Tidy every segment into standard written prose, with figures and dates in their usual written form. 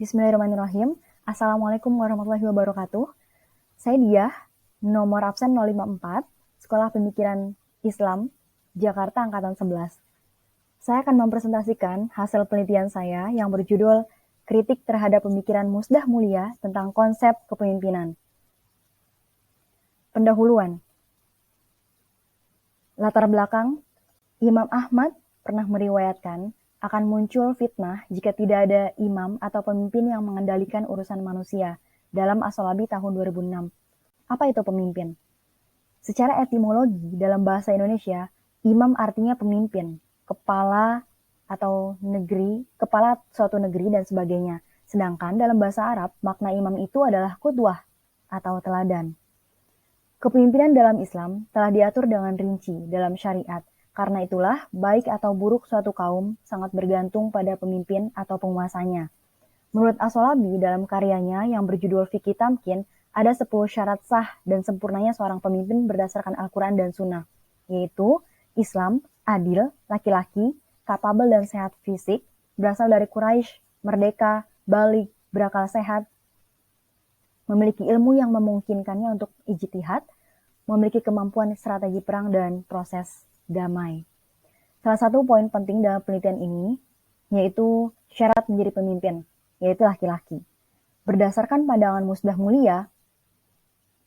Bismillahirrahmanirrahim. Assalamualaikum warahmatullahi wabarakatuh. Saya Diah, nomor absen 054, Sekolah Pemikiran Islam, Jakarta Angkatan 11. Saya akan mempresentasikan hasil penelitian saya yang berjudul Kritik Terhadap Pemikiran Musdah Mulia tentang Konsep Kepemimpinan. Pendahuluan. Latar belakang, Imam Ahmad pernah meriwayatkan akan muncul fitnah jika tidak ada imam atau pemimpin yang mengendalikan urusan manusia dalam As-Solabi tahun 2006. Apa itu pemimpin? Secara etimologi dalam bahasa Indonesia, imam artinya pemimpin, kepala atau negeri, kepala suatu negeri dan sebagainya. Sedangkan dalam bahasa Arab, makna imam itu adalah qudwah atau teladan. Kepemimpinan dalam Islam telah diatur dengan rinci dalam syariat. Karena itulah, baik atau buruk suatu kaum sangat bergantung pada pemimpin atau penguasanya. Menurut As-Solabi dalam karyanya yang berjudul Fiqih Tamkin, ada 10 syarat sah dan sempurnanya seorang pemimpin berdasarkan Al-Quran dan Sunnah, yaitu Islam, adil, laki-laki, kapabel dan sehat fisik, berasal dari Quraisy, merdeka, baligh, berakal sehat, memiliki ilmu yang memungkinkannya untuk ijtihad, memiliki kemampuan strategi perang dan proses damai. Salah satu poin penting dalam penelitian ini yaitu syarat menjadi pemimpin, yaitu laki-laki. Berdasarkan pandangan Musdah Mulia,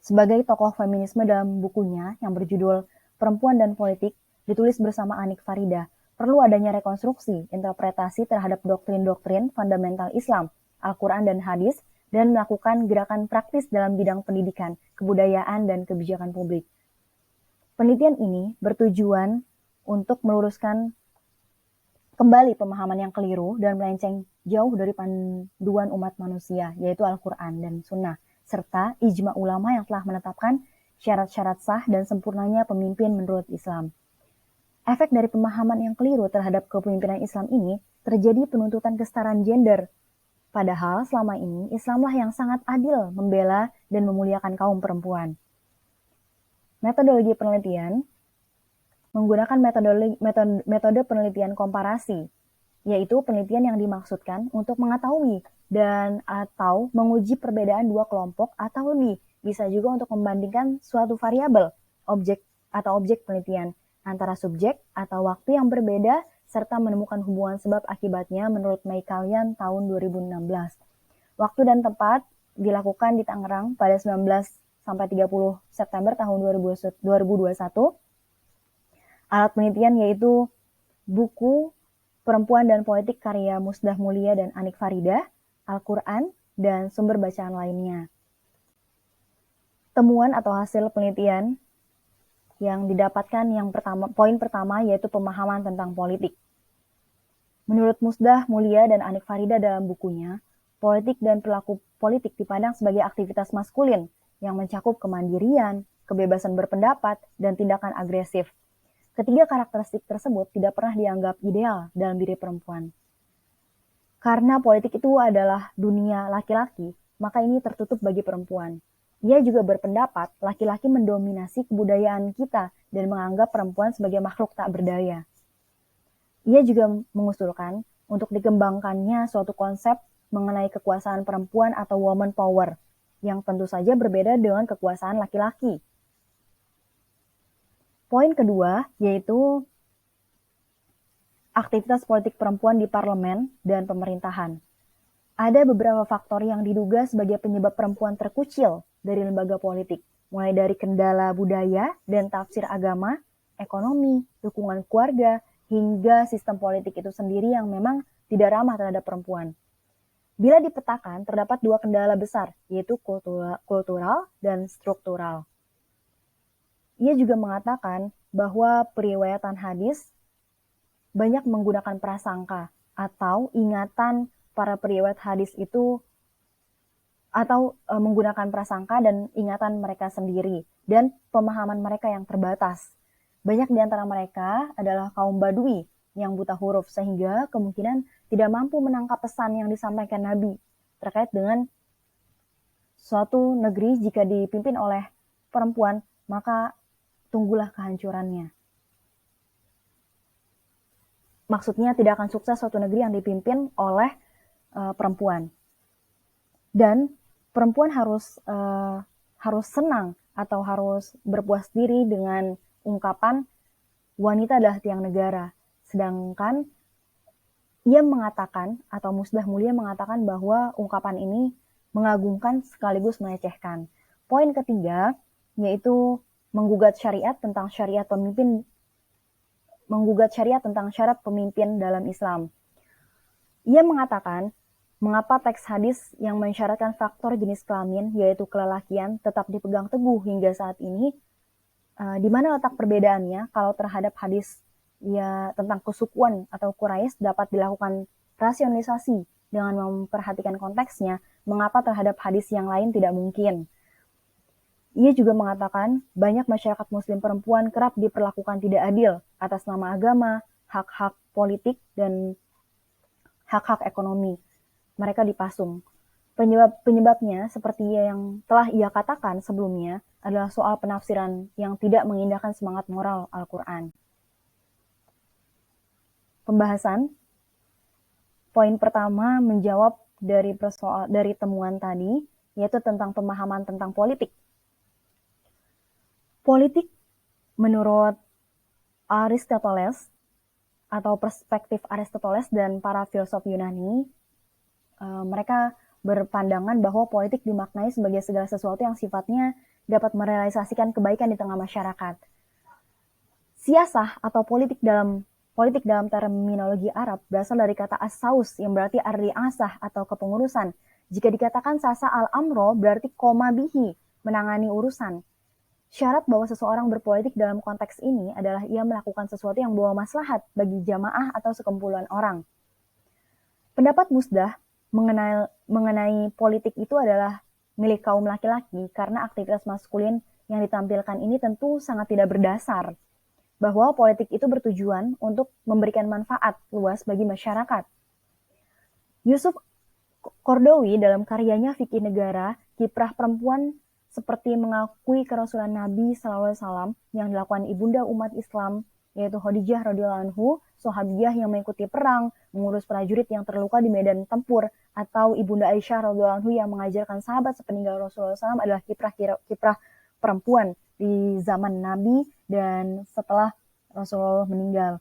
sebagai tokoh feminisme dalam bukunya yang berjudul Perempuan dan Politik, ditulis bersama Anik Farida, perlu adanya rekonstruksi, interpretasi terhadap doktrin-doktrin fundamental Islam, Al-Quran dan hadis, dan melakukan gerakan praktis dalam bidang pendidikan, kebudayaan, dan kebijakan publik. Penelitian ini bertujuan untuk meluruskan kembali pemahaman yang keliru dan melenceng jauh dari panduan umat manusia, yaitu Al-Quran dan Sunnah, serta ijma ulama yang telah menetapkan syarat-syarat sah dan sempurnanya pemimpin menurut Islam. Efek dari pemahaman yang keliru terhadap kepemimpinan Islam ini terjadi penuntutan kesetaraan gender. Padahal selama ini Islamlah yang sangat adil membela dan memuliakan kaum perempuan. Metodologi penelitian menggunakan metode penelitian komparasi, yaitu penelitian yang dimaksudkan untuk mengetahui dan atau menguji perbedaan dua kelompok atau lebih, bisa juga untuk membandingkan suatu variabel, objek atau objek penelitian antara subjek atau waktu yang berbeda serta menemukan hubungan sebab akibatnya menurut Maikalian tahun 2016. Waktu dan tempat dilakukan di Tangerang pada 19 sampai 30 September tahun 2021. Alat penelitian yaitu buku Perempuan dan Politik karya Musdah Mulia dan Anik Farida, Al-Quran, dan sumber bacaan lainnya. Temuan atau hasil penelitian yang didapatkan poin pertama yaitu pemahaman tentang politik. Menurut Musdah Mulia dan Anik Farida dalam bukunya, politik dan perilaku politik dipandang sebagai aktivitas maskulin yang mencakup kemandirian, kebebasan berpendapat, dan tindakan agresif. Ketiga karakteristik tersebut tidak pernah dianggap ideal dalam diri perempuan. Karena politik itu adalah dunia laki-laki, maka ini tertutup bagi perempuan. Ia juga berpendapat laki-laki mendominasi kebudayaan kita dan menganggap perempuan sebagai makhluk tak berdaya. Ia juga mengusulkan untuk dikembangkannya suatu konsep mengenai kekuasaan perempuan atau woman power, yang tentu saja berbeda dengan kekuasaan laki-laki. Poin kedua yaitu aktivitas politik perempuan di parlemen dan pemerintahan. Ada beberapa faktor yang diduga sebagai penyebab perempuan terkucil dari lembaga politik, mulai dari kendala budaya dan tafsir agama, ekonomi, dukungan keluarga, hingga sistem politik itu sendiri yang memang tidak ramah terhadap perempuan. Bila dipetakan, terdapat dua kendala besar, yaitu kultural dan struktural. Ia juga mengatakan bahwa periwayatan hadis banyak menggunakan prasangka atau ingatan para periwayat hadis itu atau menggunakan prasangka dan ingatan mereka sendiri dan pemahaman mereka yang terbatas. Banyak di antara mereka adalah kaum Badui yang buta huruf sehingga kemungkinan tidak mampu menangkap pesan yang disampaikan Nabi terkait dengan suatu negeri jika dipimpin oleh perempuan, maka tunggulah kehancurannya. Maksudnya tidak akan sukses suatu negeri yang dipimpin oleh perempuan. Dan perempuan harus senang atau harus berpuas diri dengan ungkapan wanita adalah tiang negara. Sedangkan ia mengatakan atau Musdah Mulia mengatakan bahwa ungkapan ini mengagungkan sekaligus melecehkan. Poin ketiga yaitu menggugat syariat tentang syarat pemimpin dalam Islam. Ia mengatakan, mengapa teks hadis yang mensyaratkan faktor jenis kelamin, yaitu kelelakian, tetap dipegang teguh hingga saat ini? Di mana letak perbedaannya kalau terhadap hadis ya tentang kesukuan atau Quraisy dapat dilakukan rasionalisasi dengan memperhatikan konteksnya, mengapa terhadap hadis yang lain tidak mungkin? Ia juga mengatakan banyak masyarakat muslim perempuan kerap diperlakukan tidak adil atas nama agama, hak-hak politik, dan hak-hak ekonomi. Mereka dipasung. Penyebabnya, seperti yang telah ia katakan sebelumnya, adalah soal penafsiran yang tidak mengindahkan semangat moral Al-Quran. Pembahasan. Poin pertama menjawab dari temuan tadi, yaitu tentang pemahaman tentang politik. Politik menurut Aristoteles atau perspektif Aristoteles dan para filsuf Yunani, mereka berpandangan bahwa politik dimaknai sebagai segala sesuatu yang sifatnya dapat merealisasikan kebaikan di tengah masyarakat. Siasah atau politik dalam terminologi Arab berasal dari kata as-saus yang berarti ar-ri'asah atau kepengurusan. Jika dikatakan sasa al-amro berarti koma bihi, menangani urusan. Syarat bahwa seseorang berpolitik dalam konteks ini adalah ia melakukan sesuatu yang membawa maslahat bagi jamaah atau sekumpulan orang. Pendapat Musdah mengenai politik itu adalah milik kaum laki-laki karena aktivitas maskulin yang ditampilkan ini tentu sangat tidak berdasar. Bahwa politik itu bertujuan untuk memberikan manfaat luas bagi masyarakat. Yusuf Qaradawi dalam karyanya Fikih Negara, kiprah perempuan seperti mengakui kerasulan Nabi SAW yang dilakukan ibunda umat Islam, yaitu Khadijah radhiyallahu anhu, sahabiyah yang mengikuti perang, mengurus prajurit yang terluka di medan tempur, atau ibunda Aisyah radhiyallahu anhu yang mengajarkan sahabat sepeninggal Rasulullah SAW adalah kiprah perempuan di zaman Nabi dan setelah Rasulullah meninggal.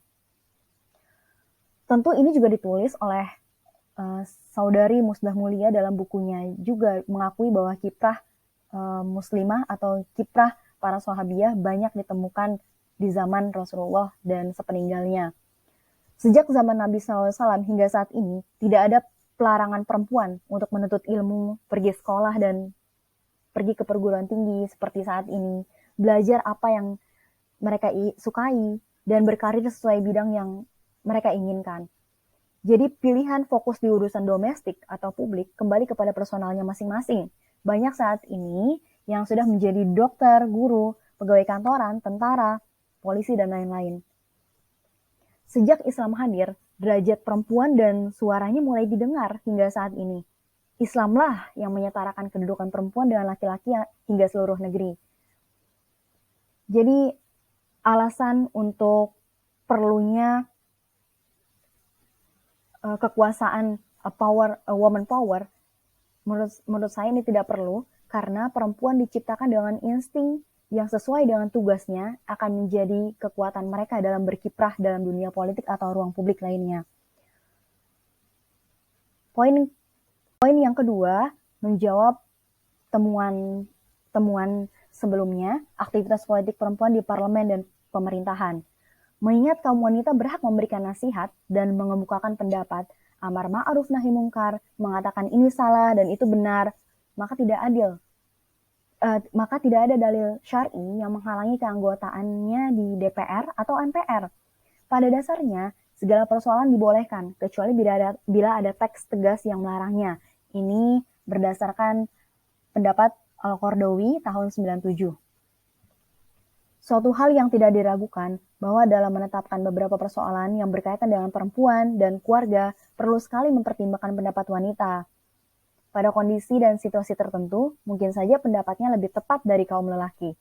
Tentu ini juga ditulis oleh saudari Musdah Mulia dalam bukunya, juga mengakui bahwa kiprah muslimah atau kiprah para sahabiyah banyak ditemukan di zaman Rasulullah dan sepeninggalnya. Sejak zaman Nabi SAW hingga saat ini, tidak ada pelarangan perempuan untuk menuntut ilmu, pergi sekolah, dan pergi ke perguruan tinggi seperti saat ini, belajar apa yang mereka sukai, dan berkarir sesuai bidang yang mereka inginkan. Jadi pilihan fokus di urusan domestik atau publik kembali kepada personalnya masing-masing. Banyak saat ini yang sudah menjadi dokter, guru, pegawai kantoran, tentara, polisi, dan lain-lain. Sejak Islam hadir, derajat perempuan dan suaranya mulai didengar hingga saat ini. Islamlah yang menyetarakan kedudukan perempuan dengan laki-laki hingga seluruh negeri. Jadi alasan untuk perlunya kekuasaan woman power, menurut saya ini tidak perlu, karena perempuan diciptakan dengan insting yang sesuai dengan tugasnya akan menjadi kekuatan mereka dalam berkiprah dalam dunia politik atau ruang publik lainnya. Poin yang kedua menjawab temuan sebelumnya, aktivitas politik perempuan di parlemen dan pemerintahan. Mengingat kaum wanita berhak memberikan nasihat dan mengemukakan pendapat, amar ma'ruf nahi mungkar, mengatakan ini salah dan itu benar, maka tidak ada dalil syar'i yang menghalangi keanggotaannya di DPR atau MPR. Pada dasarnya, segala persoalan dibolehkan, kecuali bila ada teks tegas yang melarangnya. Ini berdasarkan pendapat Al-Qaradawi tahun 97. Suatu hal yang tidak diragukan bahwa dalam menetapkan beberapa persoalan yang berkaitan dengan perempuan dan keluarga perlu sekali mempertimbangkan pendapat wanita. Pada kondisi dan situasi tertentu, mungkin saja pendapatnya lebih tepat dari kaum lelaki.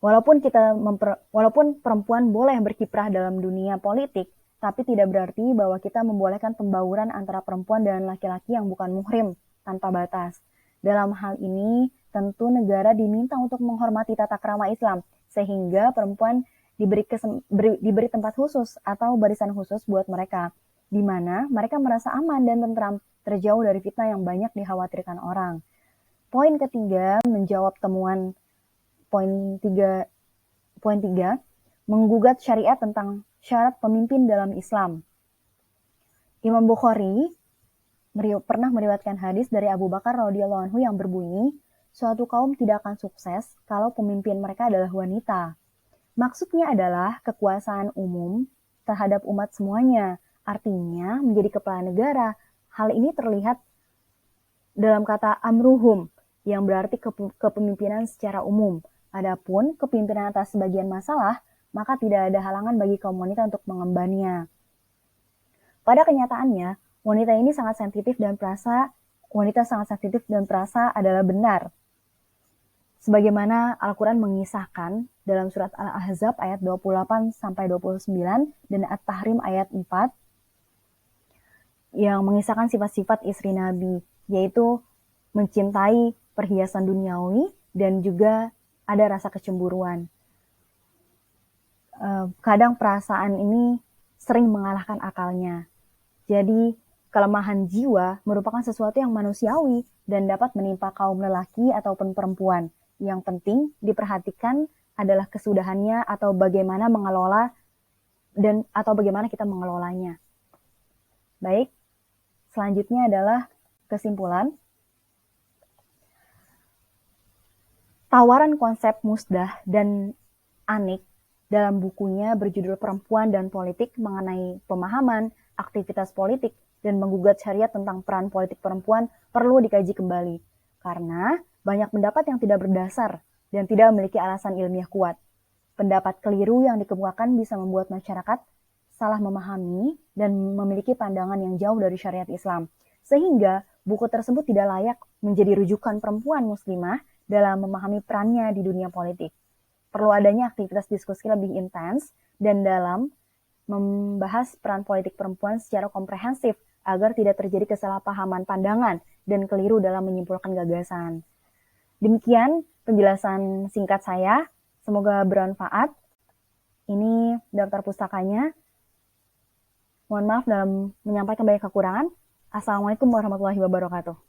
Walaupun perempuan boleh berkiprah dalam dunia politik, tapi tidak berarti bahwa kita membolehkan pembauran antara perempuan dan laki-laki yang bukan muhrim tanpa batas. Dalam hal ini, tentu negara diminta untuk menghormati tata krama Islam, sehingga perempuan diberi tempat khusus atau barisan khusus buat mereka, di mana mereka merasa aman dan tentram, terjauh dari fitnah yang banyak dikhawatirkan orang. Poin ketiga, menjawab temuan poin 3, menggugat syariat tentang syarat pemimpin dalam Islam. Imam Bukhari pernah meriwayatkan hadis dari Abu Bakar radhiyallahu anhu yang berbunyi, suatu kaum tidak akan sukses kalau pemimpin mereka adalah wanita. Maksudnya adalah kekuasaan umum terhadap umat semuanya, artinya menjadi kepala negara. Hal ini terlihat dalam kata amruhum, yang berarti kepemimpinan secara umum. Adapun kepemimpinan atas sebagian masalah, maka tidak ada halangan bagi kaum wanita untuk mengembannya. Pada kenyataannya, wanita sangat sensitif dan perasa adalah benar. Sebagaimana Al-Quran mengisahkan dalam surat Al-Ahzab ayat 28-29 dan At-Tahrim ayat 4 yang mengisahkan sifat-sifat istri Nabi, yaitu mencintai perhiasan duniawi dan juga ada rasa kecemburuan. Kadang perasaan ini sering mengalahkan akalnya. Jadi kelemahan jiwa merupakan sesuatu yang manusiawi dan dapat menimpa kaum lelaki ataupun perempuan. Yang penting diperhatikan adalah kesudahannya atau bagaimana bagaimana kita mengelolanya. Baik, selanjutnya adalah kesimpulan. Tawaran konsep Musdah dan Anik dalam bukunya berjudul Perempuan dan Politik mengenai pemahaman, aktivitas politik, dan menggugat syariat tentang peran politik perempuan perlu dikaji kembali. Karena banyak pendapat yang tidak berdasar dan tidak memiliki alasan ilmiah kuat. Pendapat keliru yang dikemukakan bisa membuat masyarakat salah memahami dan memiliki pandangan yang jauh dari syariat Islam. Sehingga buku tersebut tidak layak menjadi rujukan perempuan muslimah dalam memahami perannya di dunia politik. Perlu adanya aktivitas diskusi lebih intens dan dalam membahas peran politik perempuan secara komprehensif agar tidak terjadi kesalahpahaman pandangan dan keliru dalam menyimpulkan gagasan. Demikian penjelasan singkat saya, semoga bermanfaat. Ini daftar pustakanya. Mohon maaf dalam menyampaikan banyak kekurangan. Assalamualaikum warahmatullahi wabarakatuh.